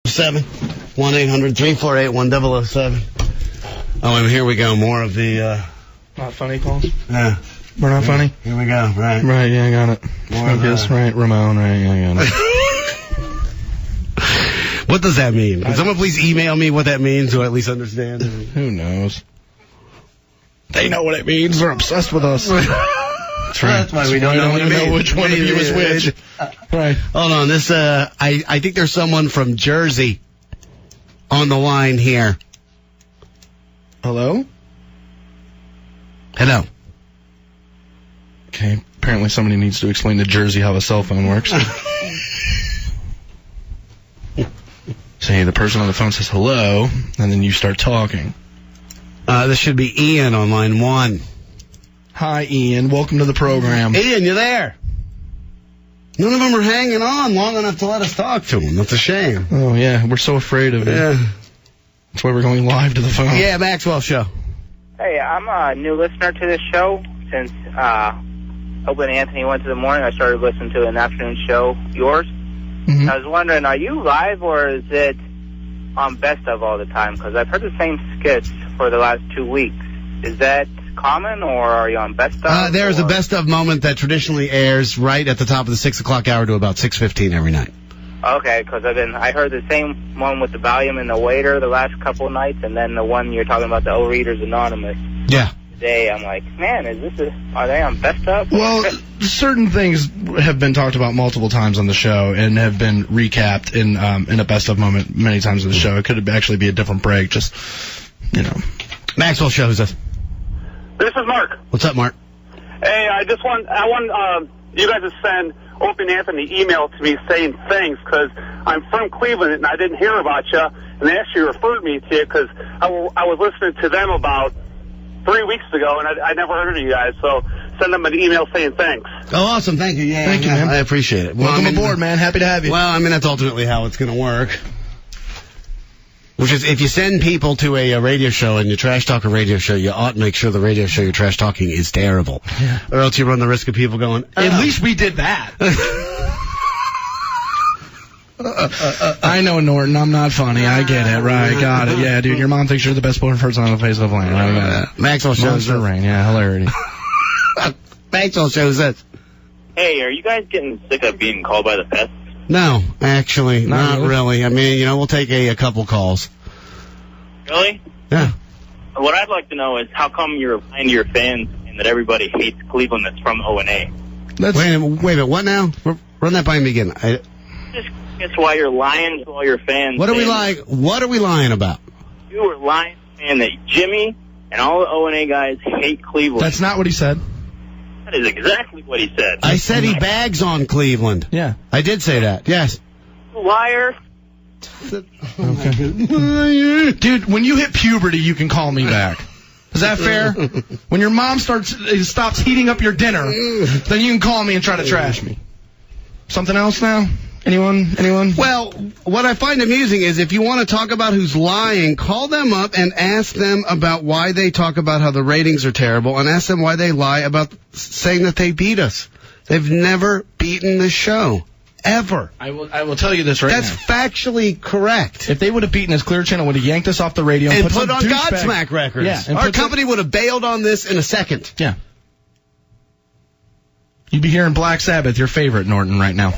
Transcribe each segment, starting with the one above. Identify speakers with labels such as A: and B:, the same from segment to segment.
A: 1-800-348-1007. Oh, and here we go. More of the,
B: Not funny calls?
A: Yeah.
B: We're not funny?
A: Here we go, right.
B: Right, yeah, I got it.
A: More of
B: Focus, right, Ramon, right, yeah, I got it.
A: What does that mean? Can someone please email me what that means so I at least understand?
B: Who knows? They know what it means. They're obsessed with us. That's right.
A: That's why we don't even know
B: which one of you is which. Right.
A: Hold on. This, I think there's someone from Jersey on the line here.
B: Hello?
A: Hello.
B: Okay. Apparently somebody needs to explain to Jersey how a cell phone works. Say the person on the phone says hello, and then you start talking.
A: This should be Ian on line 1.
B: Hi, Ian. Welcome to the program.
A: Ian, you there? None of them are hanging on long enough to let us talk to them. That's a shame.
B: Oh, yeah. We're so afraid of it.
A: Yeah.
B: That's why we're going live to the phone.
A: Yeah, Maxwell Show.
C: Hey, I'm a new listener to this show. Since Opie and Anthony went to the morning, I started listening to an afternoon show, yours.
B: Mm-hmm.
C: I was wondering, are you live or is it on Best Of all the time? Because I've heard the same skits for the last 2 weeks. Is that common, or are you on Best Of?
A: There's a Best Of moment that traditionally airs right at the top of the 6 o'clock hour to about 6:15 every night.
C: Okay, because I heard the same one with the volume and the waiter the last couple of nights, and then the one you're talking about, the Overeaters Anonymous.
A: Yeah.
C: Today, I'm like, man, are they on Best Of?
B: Well, certain things have been talked about multiple times on the show and have been recapped in a Best Of moment many times on the show. It could actually be a different break, just, you know.
A: Maxwell Show, who's this?
D: This is Mark.
A: What's up, Mark?
D: Hey, I want you guys to send Opie and Anthony email to me saying thanks, because I'm from Cleveland and I didn't hear about you, and they actually referred me to you because I was listening to them about 3 weeks ago, and I never heard of you guys, so send them an email saying thanks.
A: Oh, awesome. Thank you. Yeah,
B: Thank you, man.
A: I appreciate it.
B: Welcome aboard, man. Happy to have you.
A: Well, I mean, that's ultimately how it's going to work. Which is, if you send people to a radio show and you trash talk a radio show, you ought to make sure the radio show you're trash talking is terrible.
B: Yeah.
A: Or else you run the risk of people going,
B: At least we did that. I know, Norton. I'm not funny. I get it. Right. Got it. Yeah, dude. Your mom thinks you're the best person on the face of the planet. I got it.
A: Maxwell shows
B: Monster Rain. Yeah, hilarity.
A: Maxwell shows that.
E: Hey, are you guys getting sick of being called by the pest?
A: No, actually, not
B: really.
A: really. I mean, we'll take a couple calls.
E: Really?
A: Yeah.
E: What I'd like to know is how come you're lying to your fans and that everybody hates Cleveland that's from OnA?
A: Wait a minute. What now? Run that by me again.
E: Just guess why you're lying to all your fans.
A: What are we lying? What are we lying about?
E: You were lying saying that Jimmy and all the OnA guys hate Cleveland.
B: That's not what he said.
E: That is exactly what he said.
A: I said he bags on Cleveland.
B: Yeah.
A: I did say that. Yes.
E: You liar.
B: Okay. Dude, when you hit puberty, you can call me back. Is that fair? When your mom stops heating up your dinner, then you can call me and try to trash me. Something else now? Anyone?
A: Well, what I find amusing is if you want to talk about who's lying, call them up and ask them about why they talk about how the ratings are terrible, and ask them why they lie about saying that they beat us. They've never beaten the show. Ever.
B: I will tell you this right now.
A: That's factually correct.
B: If they would have beaten us, Clear Channel would have yanked us off the radio and
A: put on Godsmack records.
B: Yeah, and
A: our company would have bailed on this in a second.
B: Yeah. You'd be hearing Black Sabbath, your favorite, Norton, right now.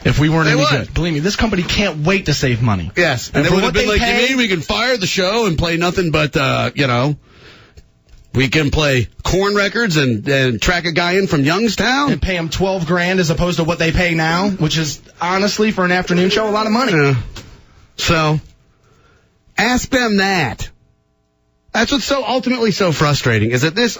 B: If we weren't any good. Believe me, this company can't wait to save money.
A: Yes. And they would have been like, you mean we can fire the show and play nothing but, we can play corn records and track a guy in from Youngstown?
B: And pay him $12,000 as opposed to what they pay now, which is, honestly, for an afternoon show, a lot of money.
A: Yeah. So, ask them that. That's what's so ultimately so frustrating, is that this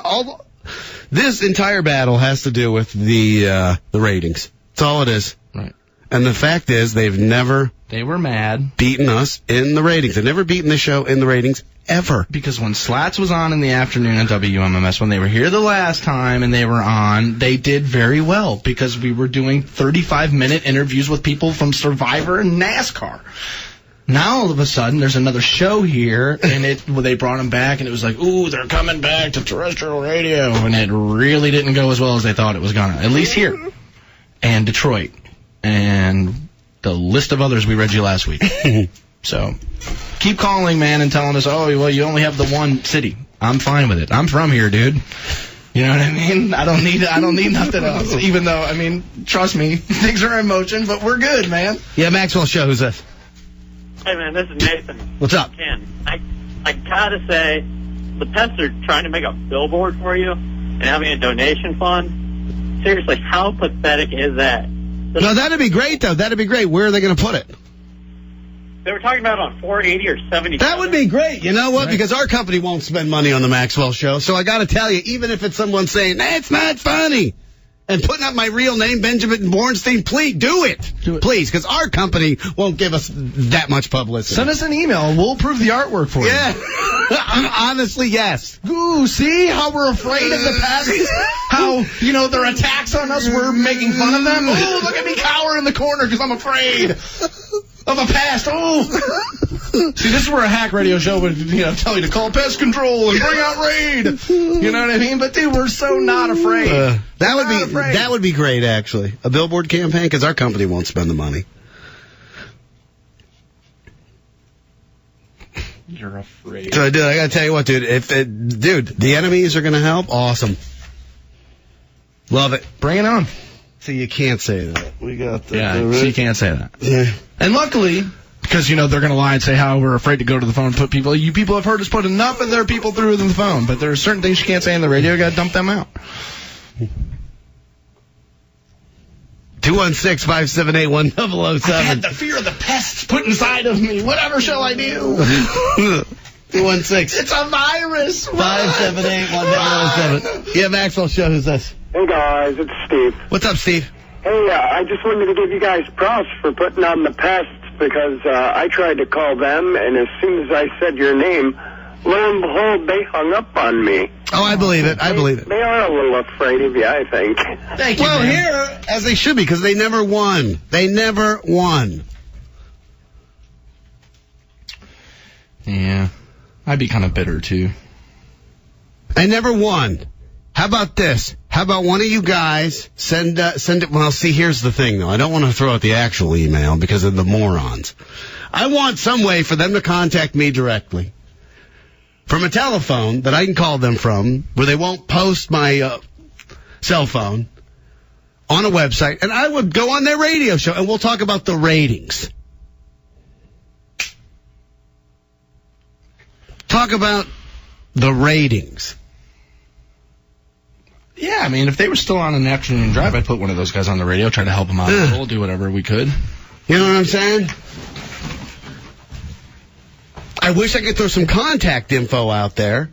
A: entire battle has to do with the ratings. That's all it is.
B: Right.
A: And the fact is, they
B: were mad.
A: Beaten us in the ratings. They've never beaten the show in the ratings, ever.
B: Because when Slats was on in the afternoon at WMMS, when they were here the last time and they were on, they did very well because we were doing 35-minute interviews with people from Survivor and NASCAR. Now, all of a sudden, there's another show here, and they brought them back, and it was like, ooh, they're coming back to terrestrial radio. And it really didn't go as well as they thought it was going to, at least here. And Detroit. And the list of others we read you last week. So keep calling, man, and telling us, oh, well, you only have the one city. I'm fine with it. I'm from here, dude. You know what I mean? I don't need nothing else. Even though, I mean, trust me, things are in motion, but we're good, man.
A: Yeah, Maxwell Show. Who's this?
F: Hey, man, this is Nathan.
A: What's up?
F: Ken, I gotta say, the Pets are trying to make a billboard for you and having a donation fund. Seriously, how pathetic is that?
A: No, that'd be great, though. That'd be great. Where are they going to put it?
F: They were talking about it on 480 or 70.
A: That would be great. You know what? Right. Because our company won't spend money on the Maxwell Show. So I got to tell you, even if it's someone saying, it's not funny, and putting up my real name, Benjamin Bornstein, please do it. Please, because our company won't give us that much publicity.
B: Send us an email, and we'll approve the artwork for you.
A: Yeah. Honestly, yes.
B: Ooh, see how we're afraid of the pests? How, their attacks on us, we're making fun of them? Oh, look at me cower in the corner because I'm afraid of a pest. Oh. See, this is where a hack radio show would, tell you to call pest control and bring out raid. You know what I mean? But, dude, we're so not afraid.
A: That would be great, actually. A billboard campaign, because our company won't spend the money.
B: You're afraid.
A: So, dude, I gotta tell you what, dude. The enemies are gonna help. Awesome. Love it.
B: Bring it on.
A: So you can't say that. We got that.
B: Yeah, so you can't say that.
A: Yeah.
B: And luckily, because, they're gonna lie and say how we're afraid to go to the phone and put people. You people have heard us put enough of their people through the phone, but there are certain things you can't say on the radio. You gotta dump them out.
A: 216-578-1007.
B: I had the fear of the pests put inside of me. Whatever shall I do?
A: 216.
B: It's a virus.
A: 578-1007. Yeah, Maxwell Show. Who's this?
G: Hey, guys. It's Steve.
A: What's up, Steve?
G: Hey, I just wanted to give you guys props for putting on the pests because I tried to call them, and as soon as I said your name, lo and behold, they hung up on me.
A: Oh, I believe it.
G: They are a little afraid of you, I think.
B: Thank you,
A: Well,
B: man.
A: here, as they should be, because they never won.
B: Yeah. I'd be kind of bitter, too.
A: They never won. How about this? How about one of you guys send it? Well, see, here's the thing, though. I don't want to throw out the actual email because of the morons. I want some way for them to contact me directly from a telephone that I can call them from, where they won't post my cell phone on a website, and I would go on their radio show, and we'll talk about the ratings. Talk about the ratings.
B: Yeah, I mean, if they were still on an afternoon drive, I'd put one of those guys on the radio, try to help them out a little, do whatever we could.
A: You know what I'm saying? I wish I could throw some contact info out there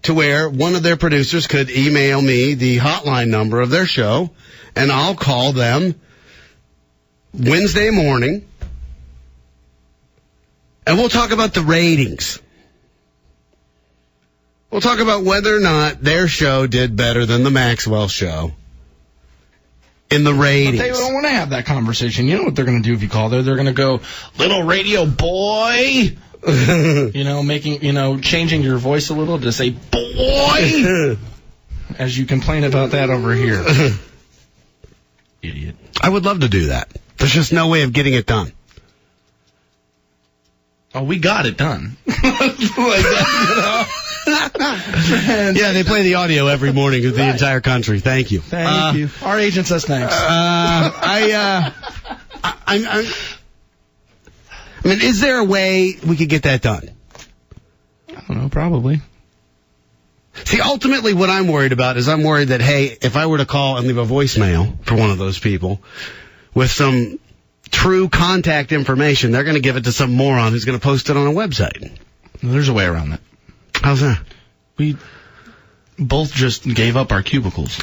A: to where one of their producers could email me the hotline number of their show, and I'll call them Wednesday morning, and we'll talk about the ratings. We'll talk about whether or not their show did better than the Maxwell Show in the ratings.
B: But they don't want to have that conversation. You know what they're going to do if you call there? They're going to go, little radio boy. Changing your voice a little to say, boy, as you complain about that over here. Idiot.
A: I would love to do that. There's just no way of getting it done.
B: Oh, we got it done.
A: Yeah, they play the audio every morning of the entire country. Thank you.
B: Thank you. Our agent says thanks.
A: I mean, is there a way we could get that done?
B: I don't know, probably.
A: See, ultimately what I'm worried about is I'm worried that, hey, if I were to call and leave a voicemail for one of those people with some true contact information, they're going to give it to some moron who's going to post it on a website.
B: There's a way around that.
A: How's that?
B: We both just gave up our cubicles,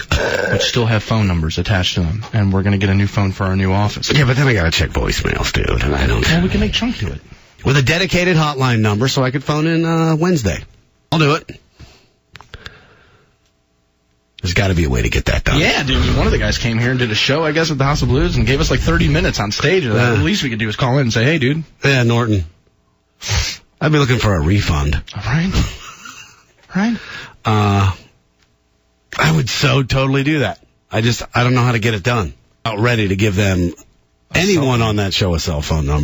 B: which still have phone numbers attached to them, and we're going to get a new phone for our new office.
A: Yeah, but then I got to check voicemails, dude, and I don't...
B: Well, we can make Chunk do it.
A: With a dedicated hotline number so I could phone in Wednesday. I'll do it. There's got to be a way to get that done.
B: Yeah, dude. One of the guys came here and did a show, I guess, at the House of Blues and gave us like 30 minutes on stage. The least we could do is call in and say, hey, dude.
A: Yeah, Norton. I'd be looking for a refund.
B: All right. Right?
A: I would so totally do that. I don't know how to get it done. Not ready to give them
H: anyone on that show a cell phone number.